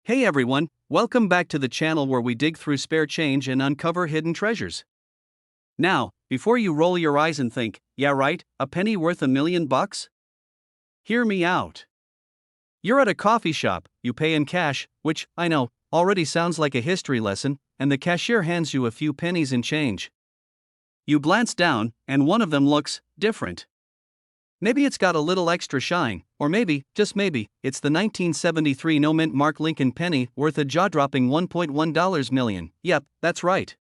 Hey everyone, welcome back to the channel where we dig through spare change and uncover hidden treasures. Now, before you roll your eyes and think, yeah right, a penny worth $1,000,000? Hear me out. You're at a coffee shop, you pay in cash, which, I know, already sounds like a history lesson, and the cashier hands you a few pennies in change. You glance down, and one of them looks different. Maybe it's got a little extra shine, or maybe, just maybe, it's the 1973 no-mint Mark Lincoln penny worth a jaw-dropping $1.1 million. Yep, that's right.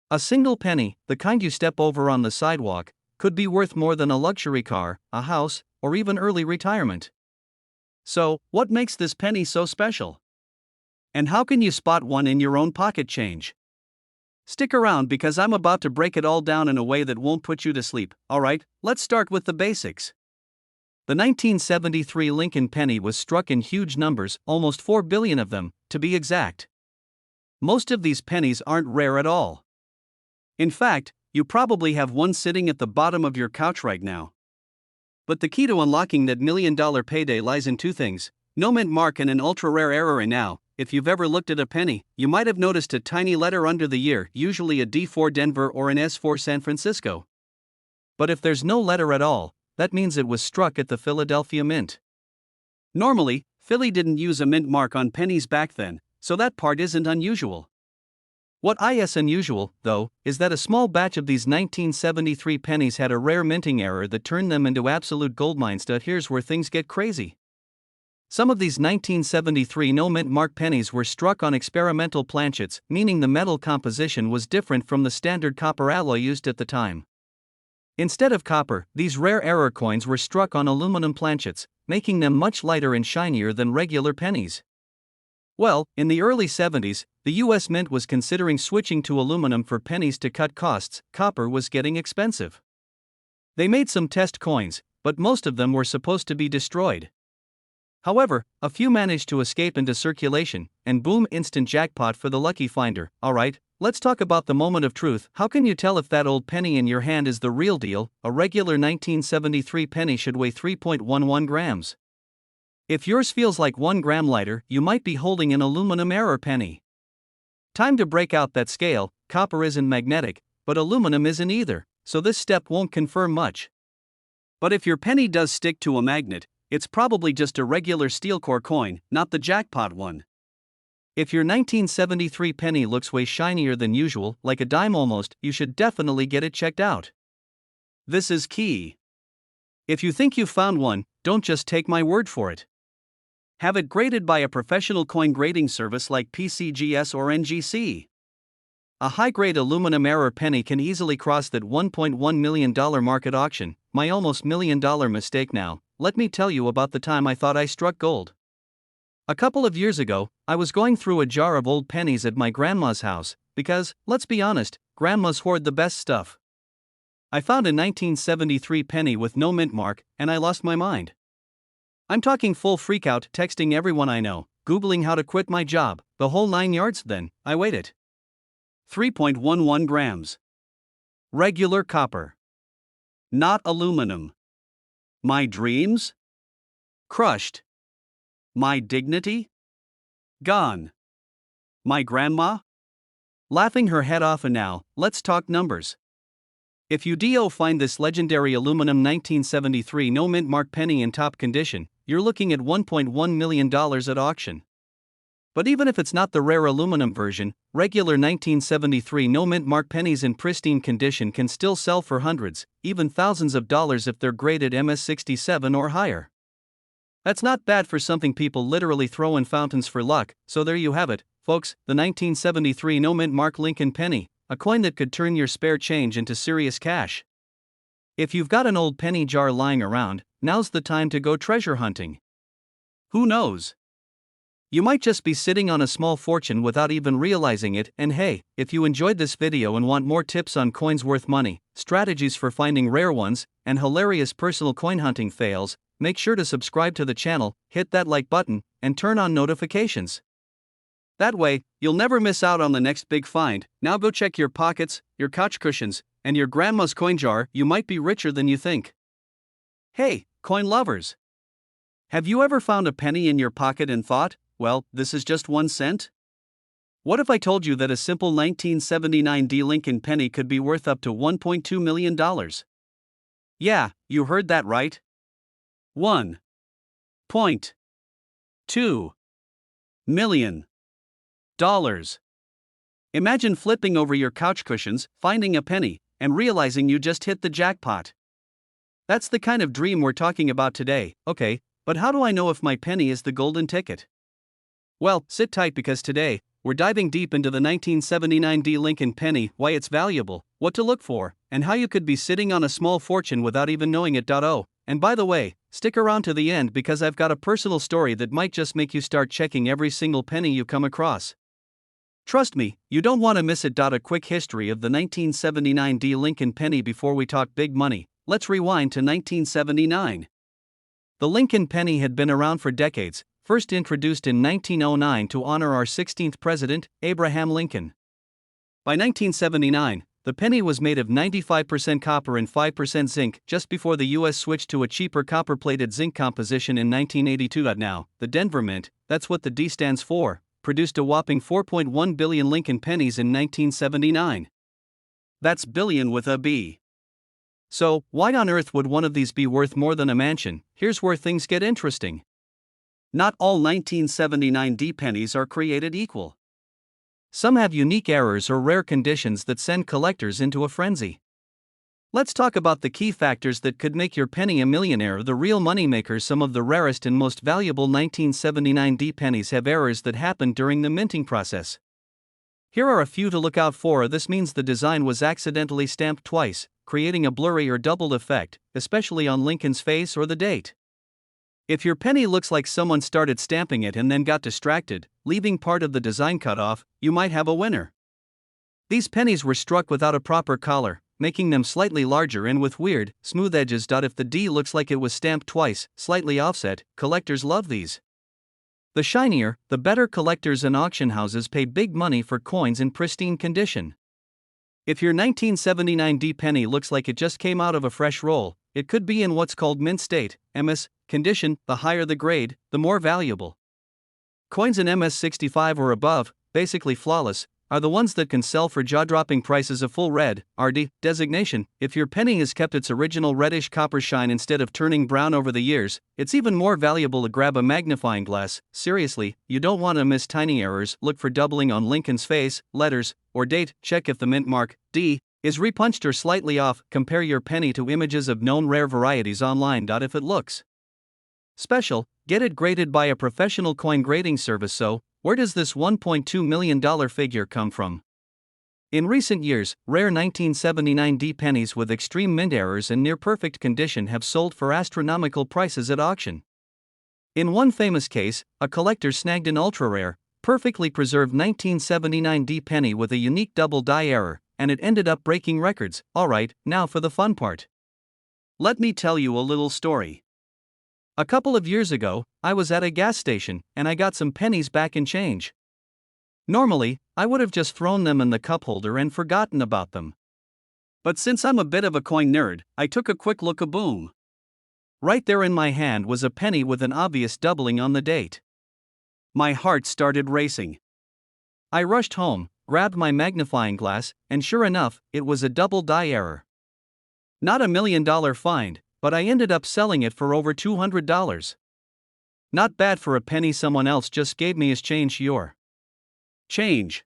A single penny, the kind you step over on the sidewalk, could be worth more than a luxury car, a house, or even early retirement. So, what makes this penny so special? And how can you spot one in your own pocket change? Stick around because I'm about to break it all down in a way that won't put you to sleep. Alright, let's start with the basics. The 1973 Lincoln penny was struck in huge numbers, almost 4 billion of them, to be exact. Most of these pennies aren't rare at all. In fact, you probably have one sitting at the bottom of your couch right now. But the key to unlocking that $1,000,000 payday lies in two things: no mint mark and an ultra-rare error. And now, if you've ever looked at a penny, you might have noticed a tiny letter under the year, usually a D for Denver or an S for San Francisco. But if there's no letter at all, that means it was struck at the Philadelphia Mint. Normally, Philly didn't use a mint mark on pennies back then, so that part isn't unusual. What is unusual, though, is that a small batch of these 1973 pennies had a rare minting error that turned them into absolute goldmines. Here's where things get crazy. Some of these 1973 no-mint mark pennies were struck on experimental planchets, meaning the metal composition was different from the standard copper alloy used at the time. Instead of copper, these rare error coins were struck on aluminum planchets, making them much lighter and shinier than regular pennies. Well, in the early 70s, the US Mint was considering switching to aluminum for pennies to cut costs. Copper was getting expensive. They made some test coins, but most of them were supposed to be destroyed. However, a few managed to escape into circulation, and boom, instant jackpot for the lucky finder. Alright, let's talk about the moment of truth. How can you tell if that old penny in your hand is the real deal? A regular 1973 penny should weigh 3.11 grams. If yours feels like 1 gram lighter, you might be holding an aluminum error penny. Time to break out that scale. Copper isn't magnetic, but aluminum isn't either, so this step won't confirm much. But if your penny does stick to a magnet, it's probably just a regular steel core coin, not the jackpot one. If your 1973 penny looks way shinier than usual, like a dime almost, you should definitely get it checked out. This is key. If you think you've found one, don't just take my word for it. Have it graded by a professional coin grading service like PCGS or NGC. A high-grade aluminum error penny can easily cross that $1.1 million mark at auction. My almost $1,000,000 mistake now. Let me tell you about the time I thought I struck gold. A couple of years ago, I was going through a jar of old pennies at my grandma's house, because, let's be honest, grandmas hoard the best stuff. I found a 1973 penny with no mint mark, and I lost my mind. I'm talking full freakout, texting everyone I know, Googling how to quit my job, the whole 9 yards. Then, I weighed it. 3.11 grams. Regular copper. Not aluminum. My dreams? Crushed. My dignity? Gone. My grandma? Laughing her head off. And now, let's talk numbers. If you find this legendary aluminum 1973 no mint mark penny in top condition, you're looking at $1.1 million at auction. But even if it's not the rare aluminum version, regular 1973 no mint mark pennies in pristine condition can still sell for hundreds, even thousands of dollars if they're graded MS67 or higher. That's not bad for something people literally throw in fountains for luck. So there you have it, folks, the 1973 no mint mark Lincoln penny, a coin that could turn your spare change into serious cash. If you've got an old penny jar lying around, now's the time to go treasure hunting. Who knows? You might just be sitting on a small fortune without even realizing it. And hey, if you enjoyed this video and want more tips on coins worth money, strategies for finding rare ones, and hilarious personal coin hunting fails, make sure to subscribe to the channel, hit that like button, and turn on notifications. That way, you'll never miss out on the next big find. Now go check your pockets, your couch cushions, and your grandma's coin jar. You might be richer than you think. Hey, coin lovers! Have you ever found a penny in your pocket and thought, Well, this is just 1 cent? What if I told you that a simple 1979 D Lincoln penny could be worth up to $1.2 million? Yeah, you heard that right. $1.2 million. Imagine flipping over your couch cushions, finding a penny, and realizing you just hit the jackpot. That's the kind of dream we're talking about today. Okay, but how do I know if my penny is the golden ticket? Well, sit tight because today, we're diving deep into the 1979 D Lincoln penny, why it's valuable, what to look for, and how you could be sitting on a small fortune without even knowing it. Oh, and by the way, stick around to the end because I've got a personal story that might just make you start checking every single penny you come across. Trust me, you don't want to miss it. A quick history of the 1979 D Lincoln penny before we talk big money. Let's rewind to 1979. The Lincoln penny had been around for decades, first introduced in 1909 to honor our 16th president, Abraham Lincoln. By 1979, the penny was made of 95% copper and 5% zinc, just before the US switched to a cheaper copper-plated zinc composition in 1982. Now, the Denver Mint, that's what the D stands for, produced a whopping 4.1 billion Lincoln pennies in 1979. That's billion with a B. So, why on earth would one of these be worth more than a mansion? Here's where things get interesting. Not all 1979 D pennies are created equal. Some have unique errors or rare conditions that send collectors into a frenzy. Let's talk about the key factors that could make your penny a millionaire, the real moneymakers. Some of the rarest and most valuable 1979 D pennies have errors that happened during the minting process. Here are a few to look out for. This means the design was accidentally stamped twice, creating a blurry or doubled effect, especially on Lincoln's face or the date. If your penny looks like someone started stamping it and then got distracted, leaving part of the design cut off, you might have a winner. These pennies were struck without a proper collar, making them slightly larger and with weird, smooth edges. If the D looks like it was stamped twice, slightly offset, collectors love these. The shinier, the better. Collectors and auction houses pay big money for coins in pristine condition. If your 1979 D penny looks like it just came out of a fresh roll, it could be in what's called mint state, MS, condition. The higher the grade, the more valuable. Coins in MS 65 or above, basically flawless, are the ones that can sell for jaw-dropping prices. A full red, RD, designation. If your penny has kept its original reddish copper shine instead of turning brown over the years, it's even more valuable to grab a magnifying glass. Seriously, you don't want to miss tiny errors. Look for doubling on Lincoln's face, letters, or date. Check if the mint mark, D, is repunched or slightly off. Compare your penny to images of known rare varieties online. If it looks special, get it graded by a professional coin grading service. So, where does this $1.2 million figure come from? In recent years, rare 1979 D pennies with extreme mint errors and near-perfect condition have sold for astronomical prices at auction. In one famous case, a collector snagged an ultra-rare, perfectly preserved 1979 D penny with a unique double die error, and it ended up breaking records. Alright, now for the fun part. Let me tell you a little story. A couple of years ago, I was at a gas station, and I got some pennies back in change. Normally, I would have just thrown them in the cup holder and forgotten about them. But since I'm a bit of a coin nerd, I took a quick look. Boom! Right there in my hand was a penny with an obvious doubling on the date. My heart started racing. I rushed home, grabbed my magnifying glass, and sure enough, it was a double die error. Not $1 million find, but I ended up selling it for over $200. Not bad for a penny someone else just gave me as change. Your change.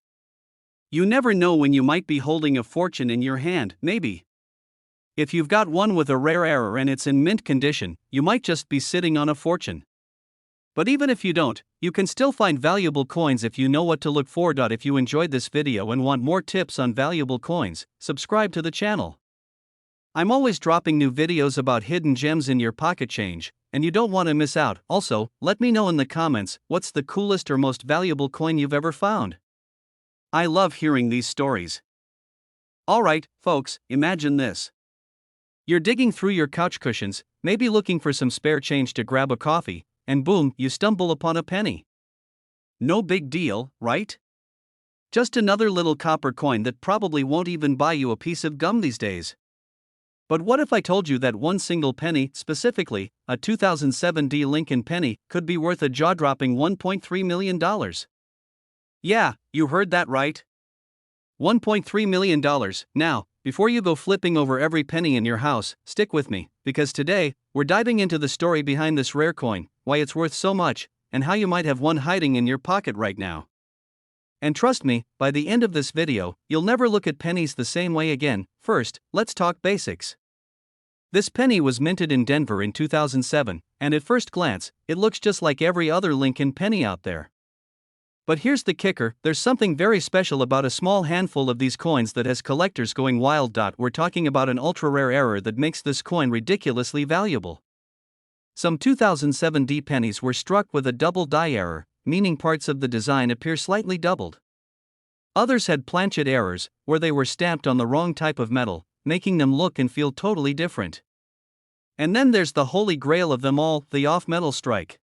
You never know when you might be holding a fortune in your hand, maybe. If you've got one with a rare error and it's in mint condition, you might just be sitting on a fortune. But even if you don't, you can still find valuable coins if you know what to look for. If you enjoyed this video and want more tips on valuable coins, subscribe to the channel. I'm always dropping new videos about hidden gems in your pocket change, and you don't want to miss out. Also, let me know in the comments what's the coolest or most valuable coin you've ever found. I love hearing these stories. Alright, folks, imagine this. You're digging through your couch cushions, maybe looking for some spare change to grab a coffee, and boom, you stumble upon a penny. No big deal, right? Just another little copper coin that probably won't even buy you a piece of gum these days. But what if I told you that one single penny, specifically, a 2007 D Lincoln penny, could be worth a jaw-dropping $1.3 million? Yeah, you heard that right. $1.3 million. Now, before you go flipping over every penny in your house, stick with me, because today, we're diving into the story behind this rare coin, why it's worth so much, and how you might have one hiding in your pocket right now. And trust me, by the end of this video, you'll never look at pennies the same way again. First, let's talk basics. This penny was minted in Denver in 2007, and at first glance, it looks just like every other Lincoln penny out there. But here's the kicker, there's something very special about a small handful of these coins that has collectors going wild. We're talking about an ultra-rare error that makes this coin ridiculously valuable. Some 2007 D pennies were struck with a double die error, meaning parts of the design appear slightly doubled. Others had planchet errors, where they were stamped on the wrong type of metal, making them look and feel totally different. And then there's the holy grail of them all, the off-metal strike.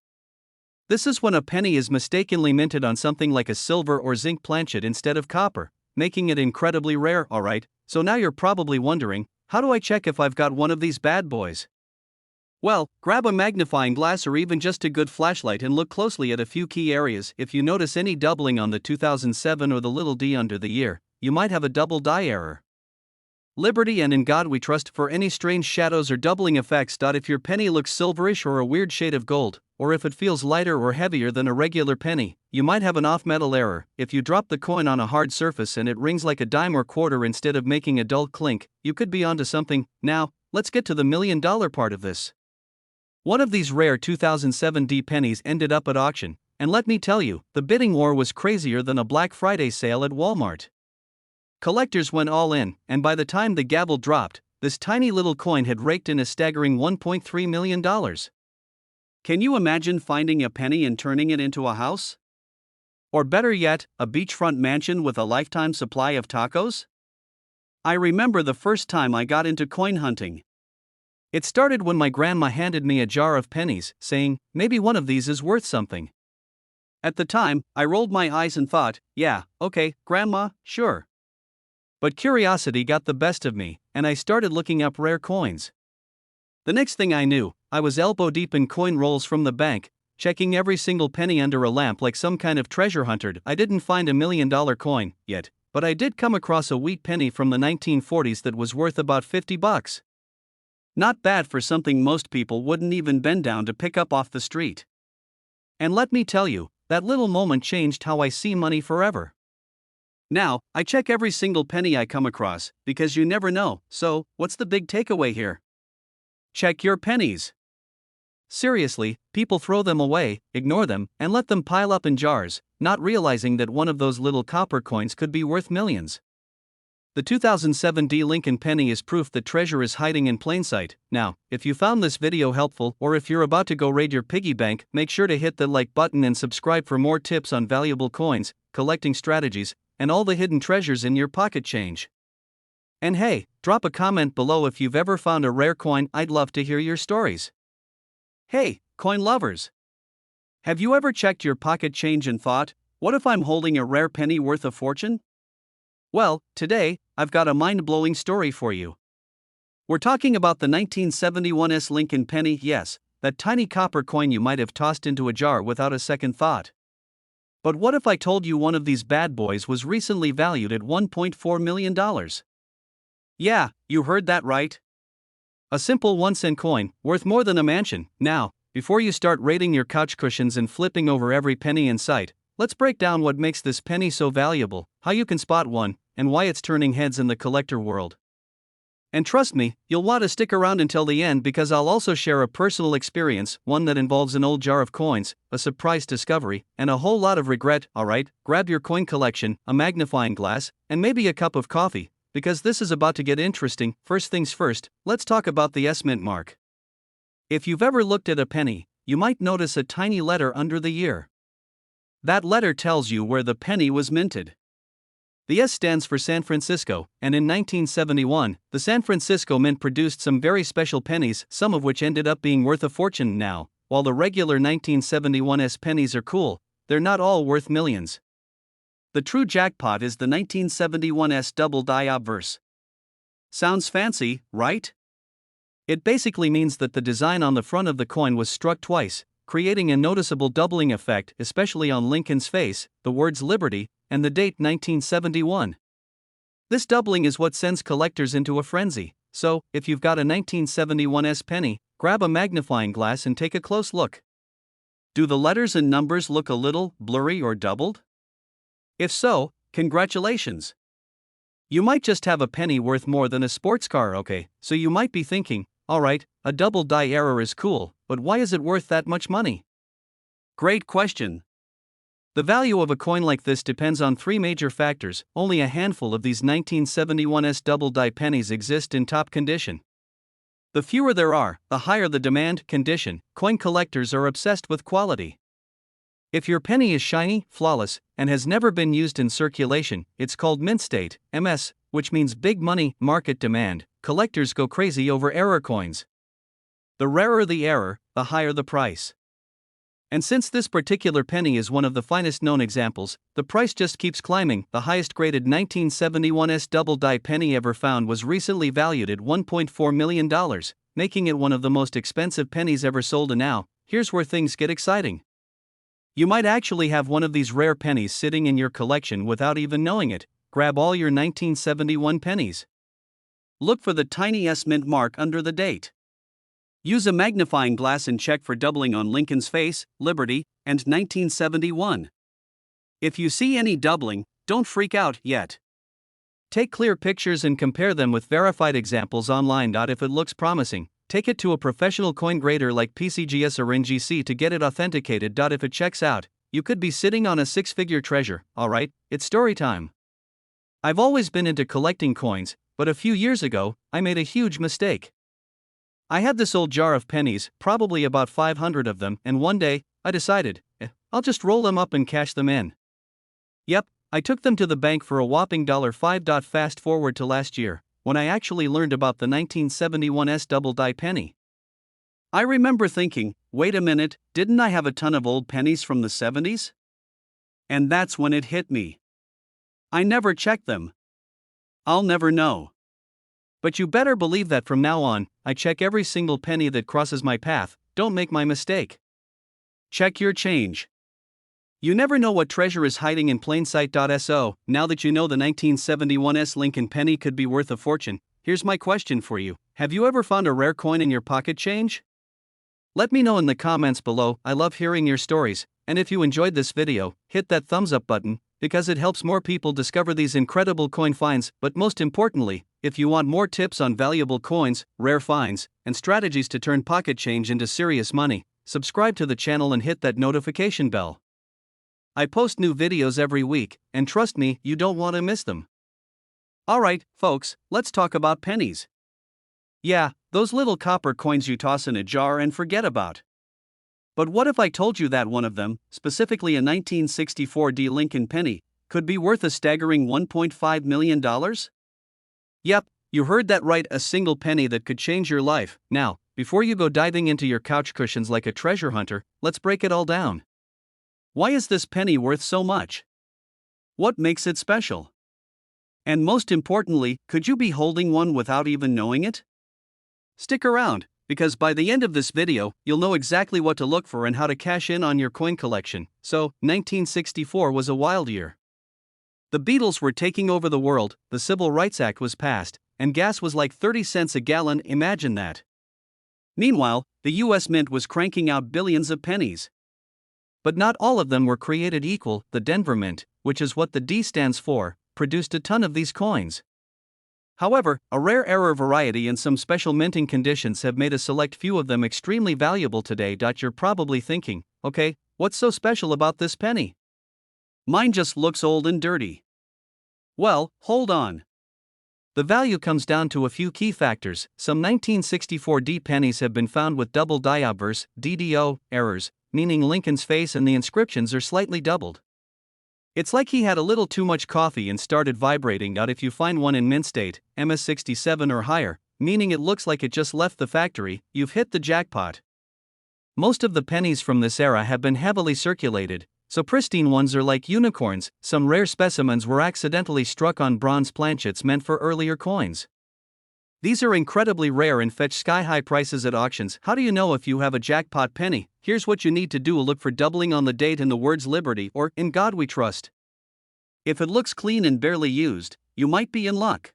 This is when a penny is mistakenly minted on something like a silver or zinc planchet instead of copper, making it incredibly rare. Alright, so now you're probably wondering, how do I check if I've got one of these bad boys? Well, grab a magnifying glass or even just a good flashlight and look closely at a few key areas. If you notice any doubling on the 2007 or the little d under the year, you might have a double die error. Liberty and in God we trust. For any strange shadows or doubling effects. If your penny looks silverish or a weird shade of gold, or if it feels lighter or heavier than a regular penny, you might have an off-metal error. If you drop the coin on a hard surface and it rings like a dime or quarter instead of making a dull clink, you could be onto something. Now, let's get to the million-dollar part of this. One of these rare 2007 D pennies ended up at auction, and let me tell you, the bidding war was crazier than a Black Friday sale at Walmart. Collectors went all in, and by the time the gavel dropped, this tiny little coin had raked in a staggering $1.3 million. Can you imagine finding a penny and turning it into a house? Or better yet, a beachfront mansion with a lifetime supply of tacos? I remember the first time I got into coin hunting. It started when my grandma handed me a jar of pennies, saying, maybe one of these is worth something. At the time, I rolled my eyes and thought, yeah, okay, Grandma, sure. But curiosity got the best of me, and I started looking up rare coins. The next thing I knew, I was elbow deep in coin rolls from the bank, checking every single penny under a lamp like some kind of treasure hunter. I didn't find $1 million coin yet, but I did come across a wheat penny from the 1940s that was worth about $50. Not bad for something most people wouldn't even bend down to pick up off the street. And let me tell you, that little moment changed how I see money forever. Now, I check every single penny I come across, because you never know. So, what's the big takeaway here? Check your pennies. Seriously, people throw them away, ignore them, and let them pile up in jars, not realizing that one of those little copper coins could be worth millions. The 2007 D Lincoln penny is proof that treasure is hiding in plain sight. Now, if you found this video helpful, or if you're about to go raid your piggy bank, make sure to hit the like button and subscribe for more tips on valuable coins, collecting strategies, and all the hidden treasures in your pocket change. And hey, drop a comment below if you've ever found a rare coin. I'd love to hear your stories. Hey, coin lovers! Have you ever checked your pocket change and thought, what if I'm holding a rare penny worth a fortune? Well, today, I've got a mind-blowing story for you. We're talking about the 1971 S Lincoln penny. Yes, that tiny copper coin you might have tossed into a jar without a second thought. But what if I told you one of these bad boys was recently valued at $1.4 million? Yeah, you heard that right. A simple 1-cent coin, worth more than a mansion. Now, before you start raiding your couch cushions and flipping over every penny in sight, let's break down what makes this penny so valuable, how you can spot one, and why it's turning heads in the collector world. And trust me, you'll want to stick around until the end because I'll also share a personal experience, one that involves an old jar of coins, a surprise discovery, and a whole lot of regret. Alright, grab your coin collection, a magnifying glass, and maybe a cup of coffee, because this is about to get interesting. First things first, let's talk about the S mint mark. If you've ever looked at a penny, you might notice a tiny letter under the year. That letter tells you where the penny was minted. The S stands for San Francisco, and in 1971, the San Francisco Mint produced some very special pennies, some of which ended up being worth a fortune. Now, while the regular 1971 S pennies are cool, they're not all worth millions. The true jackpot is the 1971 S double die obverse. Sounds fancy, right? It basically means that the design on the front of the coin was struck twice, creating a noticeable doubling effect, especially on Lincoln's face, the words Liberty, and the date 1971. This doubling is what sends collectors into a frenzy, so, if you've got a 1971 penny, grab a magnifying glass and take a close look. Do the letters and numbers look a little blurry or doubled? If so, congratulations! You might just have a penny worth more than a sports car, okay? So you might be thinking, alright, a double die error is cool, but why is it worth that much money? Great question. The value of a coin like this depends on three major factors. Only a handful of these 1971 double die pennies exist in top condition. The fewer there are, the higher the demand. Condition. Coin collectors are obsessed with quality. If your penny is shiny, flawless, and has never been used in circulation, it's called mint state, MS, which means big money. Market demand. Collectors go crazy over error coins. The rarer the error, the higher the price. And since this particular penny is one of the finest known examples, the price just keeps climbing. The highest graded 1971 double die penny ever found was recently valued at $1.4 million, making it one of the most expensive pennies ever sold. And now, here's where things get exciting. You might actually have one of these rare pennies sitting in your collection without even knowing it. Grab all your 1971 pennies. Look for the tiny S mint mark under the date. Use a magnifying glass and check for doubling on Lincoln's face, Liberty, and 1971. If you see any doubling, don't freak out yet. Take clear pictures and compare them with verified examples online. If it looks promising, take it to a professional coin grader like PCGS or NGC to get it authenticated. If it checks out, you could be sitting on a six-figure treasure. Alright, it's story time. I've always been into collecting coins, but a few years ago, I made a huge mistake. I had this old jar of pennies, probably about 500 of them, and one day, I decided, I'll just roll them up and cash them in. Yep, I took them to the bank for a whopping $5. Fast forward to last year, when I actually learned about the 1971 double die penny. I remember thinking, wait a minute, didn't I have a ton of old pennies from the 70s? And that's when it hit me. I never checked them. I'll never know. But you better believe that from now on, I check every single penny that crosses my path. Don't make my mistake. Check your change. You never know what treasure is hiding in plain sight. So, now that you know the 1971 Lincoln penny could be worth a fortune, here's my question for you. Have you ever found a rare coin in your pocket change? Let me know in the comments below. I love hearing your stories, and if you enjoyed this video, hit that thumbs up button, because it helps more people discover these incredible coin finds. But most importantly, if you want more tips on valuable coins, rare finds, and strategies to turn pocket change into serious money, subscribe to the channel and hit that notification bell. I post new videos every week, and trust me, you don't want to miss them. Alright, folks, let's talk about pennies. Yeah, those little copper coins you toss in a jar and forget about. But what if I told you that one of them, specifically a 1964 Lincoln penny, could be worth a staggering $1.5 million? Yep, you heard that right, a single penny that could change your life. Now, before you go diving into your couch cushions like a treasure hunter, let's break it all down. Why is this penny worth so much? What makes it special? And most importantly, could you be holding one without even knowing it? Stick around, because by the end of this video, you'll know exactly what to look for and how to cash in on your coin collection. So, 1964 was a wild year. The Beatles were taking over the world, the Civil Rights Act was passed, and gas was like 30 cents a gallon. Imagine that. Meanwhile, the US Mint was cranking out billions of pennies. But not all of them were created equal. The Denver Mint, which is what the D stands for, produced a ton of these coins. However, a rare error variety and some special minting conditions have made a select few of them extremely valuable today. You're probably thinking, okay, what's so special about this penny? Mine just looks old and dirty. Well, hold on. The value comes down to a few key factors. Some 1964 pennies have been found with double die obverse (DDO) errors, meaning Lincoln's face and the inscriptions are slightly doubled. It's like he had a little too much coffee and started vibrating. If you find one in mint state, MS67 or higher, meaning it looks like it just left the factory, you've hit the jackpot. Most of the pennies from this era have been heavily circulated, so pristine ones are like unicorns. Some rare specimens were accidentally struck on bronze planchets meant for earlier coins. These are incredibly rare and fetch sky-high prices at auctions. How do you know if you have a jackpot penny? Here's what you need to do: look for doubling on the date and the words Liberty or In God We Trust. If it looks clean and barely used, you might be in luck.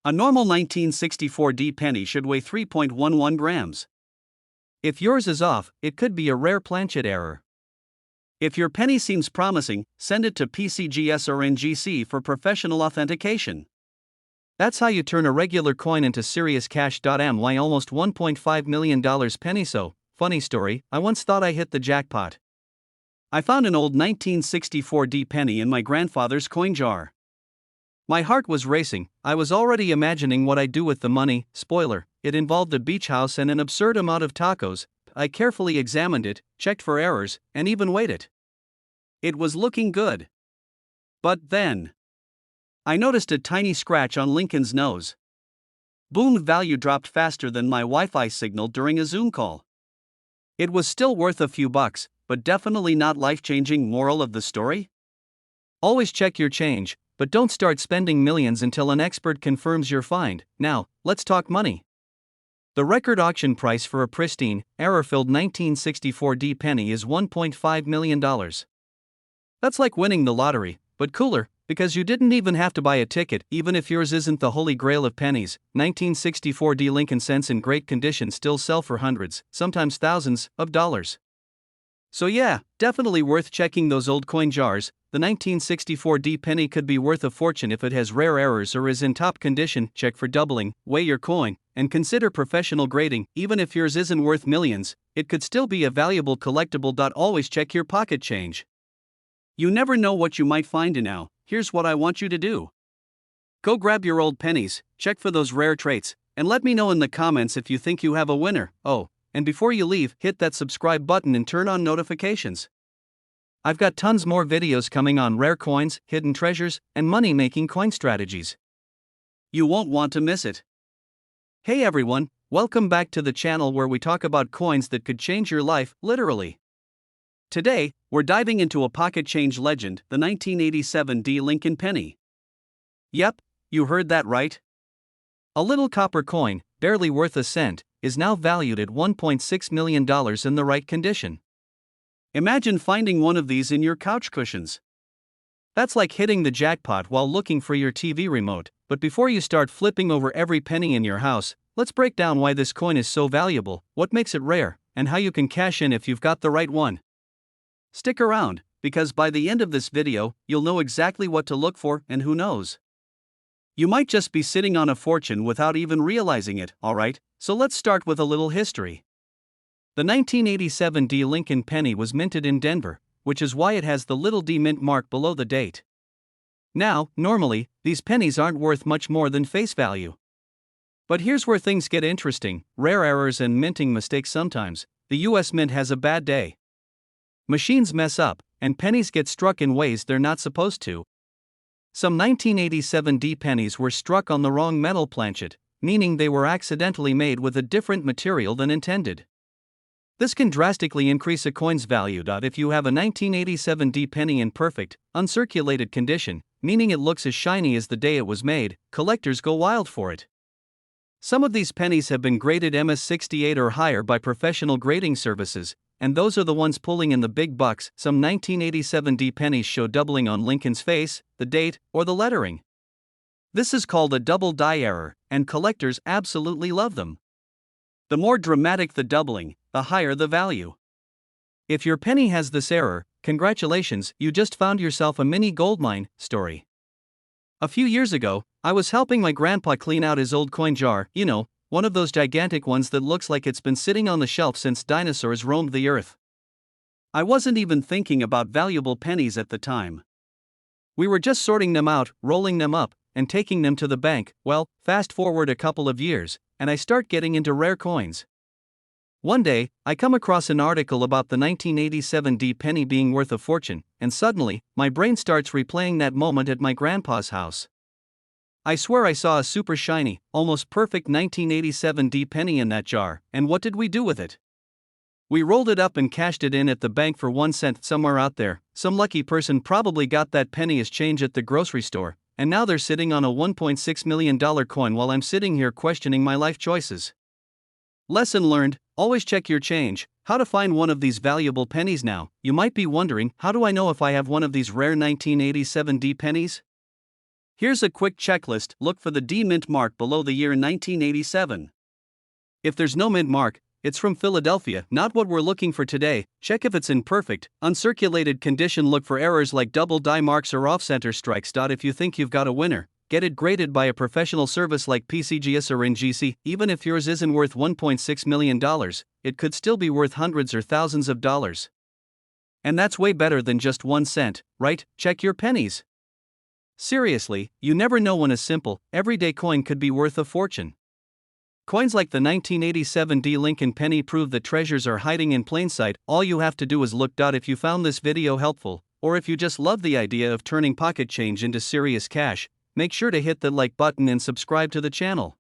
A normal 1964D penny should weigh 3.11 grams. If yours is off, it could be a rare planchet error. If your penny seems promising, send it to PCGS or NGC for professional authentication. That's how you turn a regular coin into serious cash. My almost $1.5 million penny. So, funny story, I once thought I hit the jackpot. I found an old 1964D penny in my grandfather's coin jar. My heart was racing. I was already imagining what I'd do with the money. Spoiler, it involved a beach house and an absurd amount of tacos. I carefully examined it, checked for errors, and even weighed it. It was looking good. But then, I noticed a tiny scratch on Lincoln's nose. Boom! Value dropped faster than my Wi-Fi signal during a Zoom call. It was still worth a few bucks, but definitely not life-changing. Moral of the story? Always check your change, but don't start spending millions until an expert confirms your find. Now, let's talk money. The record auction price for a pristine, error-filled 1964D penny is $1.5 million. That's like winning the lottery, but cooler, because you didn't even have to buy a ticket. Even if yours isn't the holy grail of pennies, 1964D Lincoln cents in great condition still sell for hundreds, sometimes thousands, of dollars. So yeah, definitely worth checking those old coin jars. The 1964D penny could be worth a fortune if it has rare errors or is in top condition. Check for doubling, weigh your coin, and consider professional grading. Even if yours isn't worth millions, it could still be a valuable collectible. Always check your pocket change. You never know what you might find. Now, here's what I want you to do. Go grab your old pennies, check for those rare traits, and let me know in the comments if you think you have a winner. Oh, and before you leave, hit that subscribe button and turn on notifications. I've got tons more videos coming on rare coins, hidden treasures, and money-making coin strategies. You won't want to miss it. Hey everyone, welcome back to the channel where we talk about coins that could change your life, literally. Today, we're diving into a pocket change legend, the 1987D Lincoln penny. Yep, you heard that right. A little copper coin, barely worth a cent, is now valued at $1.6 million in the right condition. Imagine finding one of these in your couch cushions. That's like hitting the jackpot while looking for your TV remote. But before you start flipping over every penny in your house, let's break down why this coin is so valuable, what makes it rare, and how you can cash in if you've got the right one. Stick around, because by the end of this video, you'll know exactly what to look for, and who knows, you might just be sitting on a fortune without even realizing it. Alright, so let's start with a little history. The 1987D Lincoln penny was minted in Denver, which is why it has the little d mint mark below the date. Now, normally, these pennies aren't worth much more than face value. But here's where things get interesting: rare errors and minting mistakes. Sometimes, the US Mint has a bad day. Machines mess up, and pennies get struck in ways they're not supposed to. Some 1987D pennies were struck on the wrong metal planchet, meaning they were accidentally made with a different material than intended. This can drastically increase a coin's value. If you have a 1987D penny in perfect, uncirculated condition, meaning it looks as shiny as the day it was made, collectors go wild for it. Some of these pennies have been graded MS68 or higher by professional grading services, and those are the ones pulling in the big bucks. Some 1987D pennies show doubling on Lincoln's face, the date, or the lettering. This is called a double die error, and collectors absolutely love them. The more dramatic the doubling, the higher the value. If your penny has this error, congratulations, you just found yourself a mini goldmine. Story. A few years ago, I was helping my grandpa clean out his old coin jar, one of those gigantic ones that looks like it's been sitting on the shelf since dinosaurs roamed the earth. I wasn't even thinking about valuable pennies at the time. We were just sorting them out, rolling them up, and taking them to the bank. Well, fast forward a couple of years, and I start getting into rare coins. One day, I come across an article about the 1987D penny being worth a fortune, and suddenly, my brain starts replaying that moment at my grandpa's house. I swear I saw a super shiny, almost perfect 1987D penny in that jar, and what did we do with it? We rolled it up and cashed it in at the bank for 1 cent. Somewhere out there, some lucky person probably got that penny as change at the grocery store, and now they're sitting on a $1.6 million coin while I'm sitting here questioning my life choices. Lesson learned: always check your change. How to find one of these valuable pennies now? You might be wondering, how do I know if I have one of these rare 1987 D pennies? Here's a quick checklist. Look for the D mint mark below the year 1987. If there's no mint mark, it's from Philadelphia, not what we're looking for today. Check if it's in perfect, uncirculated condition. Look for errors like double die marks or off-center strikes. If you think you've got a winner, get it graded by a professional service like PCGS or NGC. Even if yours isn't worth $1.6 million, it could still be worth hundreds or thousands of dollars. And that's way better than just 1 cent, right? Check your pennies. Seriously, you never know when a simple, everyday coin could be worth a fortune. Coins like the 1987 D Lincoln penny prove that treasures are hiding in plain sight. All you have to do is look. If you found this video helpful, or if you just love the idea of turning pocket change into serious cash, make sure to hit the like button and subscribe to the channel.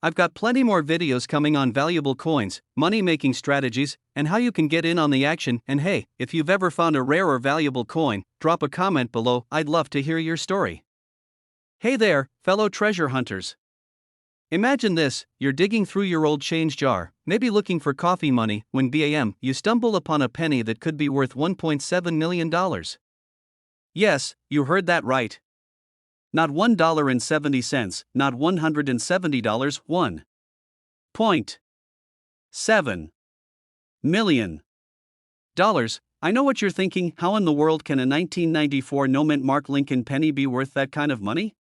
I've got plenty more videos coming on valuable coins, money-making strategies, and how you can get in on the action. And hey, if you've ever found a rare or valuable coin, drop a comment below. I'd love to hear your story. Hey there, fellow treasure hunters. Imagine this: you're digging through your old change jar, maybe looking for coffee money, when bam, you stumble upon a penny that could be worth $1.7 million. Yes, you heard that right. Not $1.70, not $170, $1.7 million. I know what you're thinking. How in the world can a 1994 no mint mark Lincoln penny be worth that kind of money?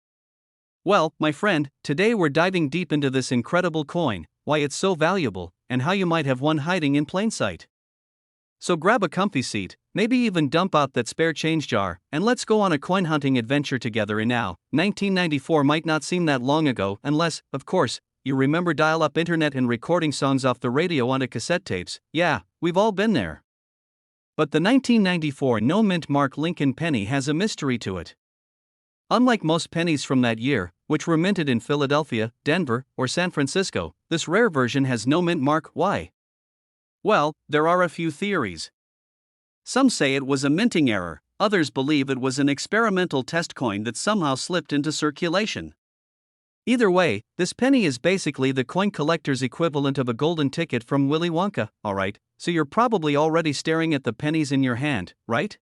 Well, my friend, today we're diving deep into this incredible coin, why it's so valuable, and how you might have one hiding in plain sight. So grab a comfy seat, maybe even dump out that spare change jar, and let's go on a coin hunting adventure together. And now, 1994 might not seem that long ago, unless, of course, you remember dial-up internet and recording songs off the radio onto cassette tapes. Yeah, we've all been there. But the 1994 no mint mark Lincoln penny has a mystery to it. Unlike most pennies from that year, which were minted in Philadelphia, Denver, or San Francisco, this rare version has no mint mark. Why? Well, there are a few theories. Some say it was a minting error, others believe it was an experimental test coin that somehow slipped into circulation. Either way, this penny is basically the coin collector's equivalent of a golden ticket from Willy Wonka, alright? So you're probably already staring at the pennies in your hand, right?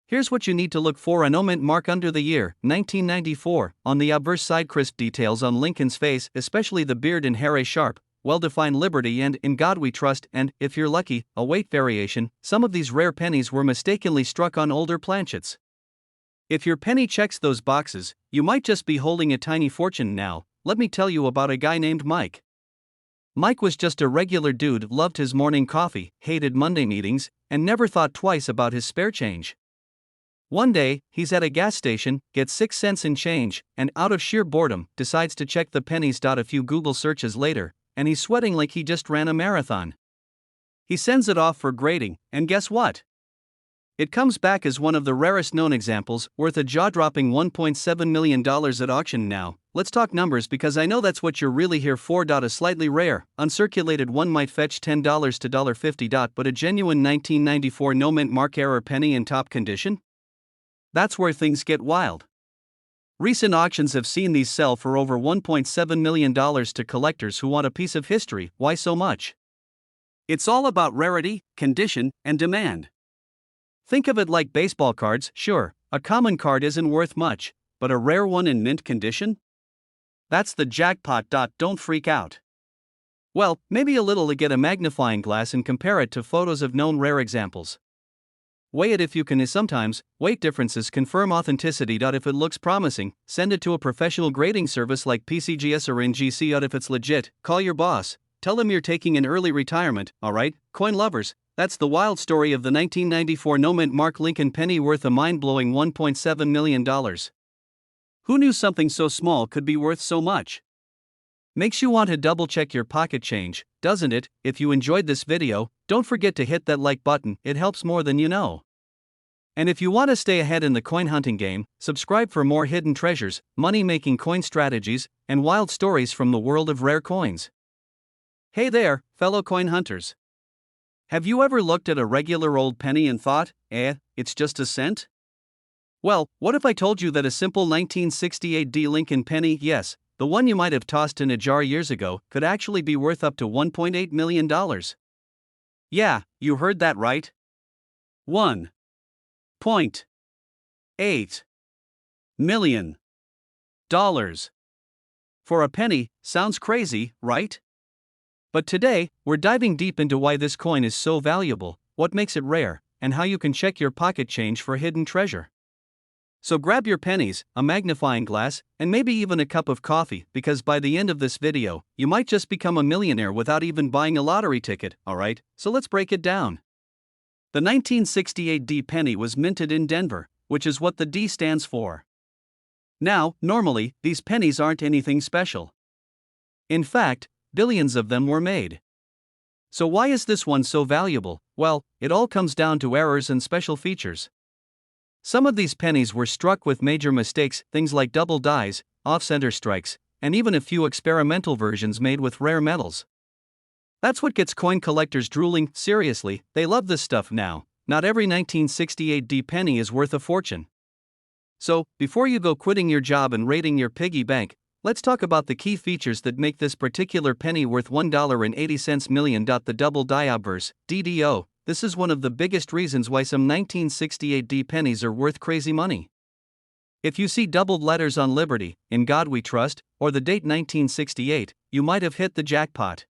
Here's what you need to look for: a no mint mark under the year 1994. On the obverse side, crisp details on Lincoln's face, especially the beard and hair, a sharp, well-defined liberty and "In God We Trust," and, if you're lucky, a weight variation. Some of these rare pennies were mistakenly struck on older planchets. If your penny checks those boxes, you might just be holding a tiny fortune. Now, let me tell you about a guy named Mike. Mike was just a regular dude, loved his morning coffee, hated Monday meetings, and never thought twice about his spare change. One day, he's at a gas station, gets 6 cents in change, and out of sheer boredom, decides to check the pennies. A few Google searches later, and he's sweating like he just ran a marathon. He sends it off for grading, and guess what? It comes back as one of the rarest known examples, worth a jaw-dropping $1.7 million at auction. Now, let's talk numbers, because I know that's what you're really here for. A slightly rare, uncirculated one might fetch $10 to $50, but a genuine 1994 no mint mark error penny in top condition? That's where things get wild. Recent auctions have seen these sell for over $1.7 million to collectors who want a piece of history. Why so much? It's all about rarity, condition, and demand. Think of it like baseball cards. Sure, a common card isn't worth much, but a rare one in mint condition? That's the jackpot. Don't freak out. Well, maybe a little. To get a magnifying glass and compare it to photos of known rare examples. Weigh it if you can. Sometimes, weight differences confirm authenticity. If it looks promising, send it to a professional grading service like PCGS or NGC. If it's legit, call your boss. Tell them you're taking an early retirement, alright? Coin lovers, that's the wild story of the 1994 no mint mark Lincoln penny, worth a mind-blowing $1.7 million. Who knew something so small could be worth so much? Makes you want to double-check your pocket change, doesn't it? If you enjoyed this video, don't forget to hit that like button. It helps more than you know. And if you want to stay ahead in the coin hunting game, subscribe for more hidden treasures, money-making coin strategies, and wild stories from the world of rare coins. Hey there, fellow coin hunters. Have you ever looked at a regular old penny and thought, it's just a cent? Well, what if I told you that a simple 1968 D Lincoln penny, yes, the one you might have tossed in a jar years ago, could actually be worth up to $1.8 million? Yeah, you heard that right. $1.8 million. For a penny, sounds crazy, right? But today, we're diving deep into why this coin is so valuable, what makes it rare, and how you can check your pocket change for hidden treasure. So grab your pennies, a magnifying glass, and maybe even a cup of coffee, because by the end of this video, you might just become a millionaire without even buying a lottery ticket, alright? So let's break it down. The 1968 D penny was minted in Denver, which is what the D stands for. Now, normally, these pennies aren't anything special. In fact, billions of them were made. So why is this one so valuable? Well, it all comes down to errors and special features. Some of these pennies were struck with major mistakes, things like double dies, off-center strikes, and even a few experimental versions made with rare metals. That's what gets coin collectors drooling. Seriously, they love this stuff now. Not every 1968 D penny is worth a fortune. So, before you go quitting your job and raiding your piggy bank, let's talk about the key features that make this particular penny worth $1.80 million. The double die obverse, DDO. This is one of the biggest reasons why some 1968 D pennies are worth crazy money. If you see doubled letters on Liberty, "In God We Trust," or the date 1968, you might have hit the jackpot.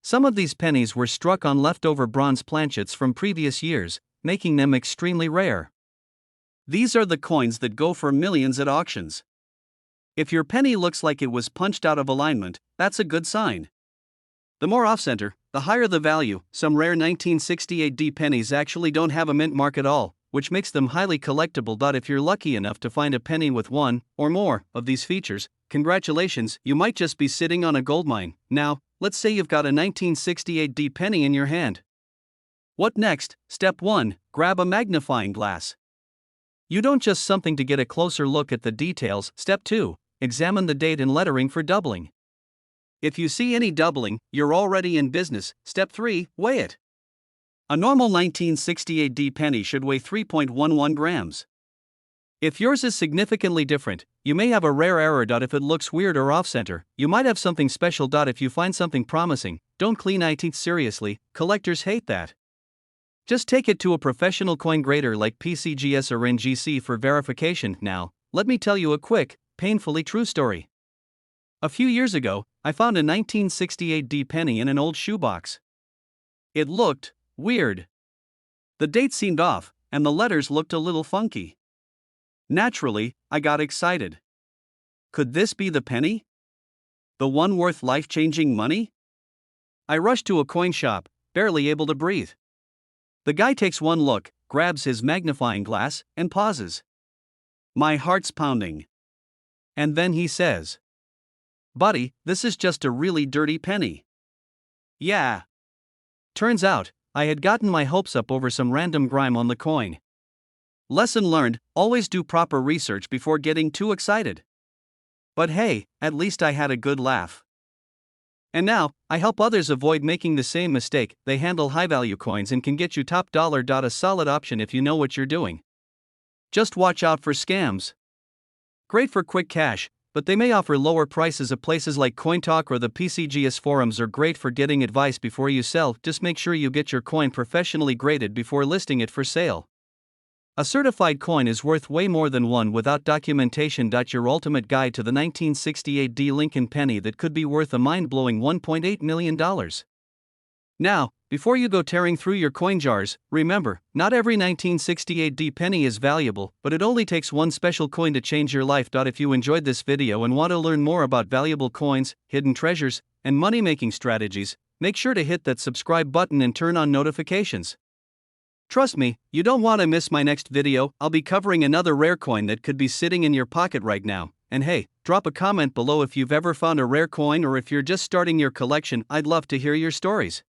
Some of these pennies were struck on leftover bronze planchets from previous years, making them extremely rare. These are the coins that go for millions at auctions. If your penny looks like it was punched out of alignment, that's a good sign. The more off-center, the higher the value. Some rare 1968 D pennies actually don't have a mint mark at all, which makes them highly collectible. If you're lucky enough to find a penny with one or more of these features, congratulations, you might just be sitting on a goldmine. Now, let's say you've got a 1968 D penny in your hand. What next? Step 1. Grab a magnifying glass. You don't just something to get a closer look at the details. Step 2. Examine the date and lettering for doubling. If you see any doubling, you're already in business. Step 3. Weigh it. A normal 1968 D penny should weigh 3.11 grams. If yours is significantly different, you may have a rare error. If it looks weird or off-center, you might have something special. If you find something promising, don't clean it. Seriously, collectors hate that. Just take it to a professional coin grader like PCGS or NGC for verification. Now, let me tell you a quick, painfully true story. A few years ago, I found a 1968 D penny in an old shoebox. It looked weird. The date seemed off, and the letters looked a little funky. Naturally, I got excited. Could this be the penny? The one worth life-changing money? I rushed to a coin shop, barely able to breathe. The guy takes one look, grabs his magnifying glass, and pauses. My heart's pounding. And then he says, "Buddy, this is just a really dirty penny." Yeah. Turns out, I had gotten my hopes up over some random grime on the coin. Lesson learned: always do proper research before getting too excited. But hey, at least I had a good laugh. And now, I help others avoid making the same mistake. They handle high-value coins and can get you top dollar. A solid option if you know what you're doing. Just watch out for scams. Great for quick cash, but they may offer lower prices. At places like CoinTalk or the PCGS forums are great for getting advice before you sell. Just make sure you get your coin professionally graded before listing it for sale. A certified coin is worth way more than one without documentation. Your ultimate guide to the 1968 D Lincoln penny that could be worth a mind-blowing $1.8 million. Now, before you go tearing through your coin jars, remember, not every 1968 D penny is valuable, but it only takes one special coin to change your life. If you enjoyed this video and want to learn more about valuable coins, hidden treasures, and money-making strategies, make sure to hit that subscribe button and turn on notifications. Trust me, you don't want to miss my next video. I'll be covering another rare coin that could be sitting in your pocket right now. And hey, drop a comment below if you've ever found a rare coin or if you're just starting your collection. I'd love to hear your stories.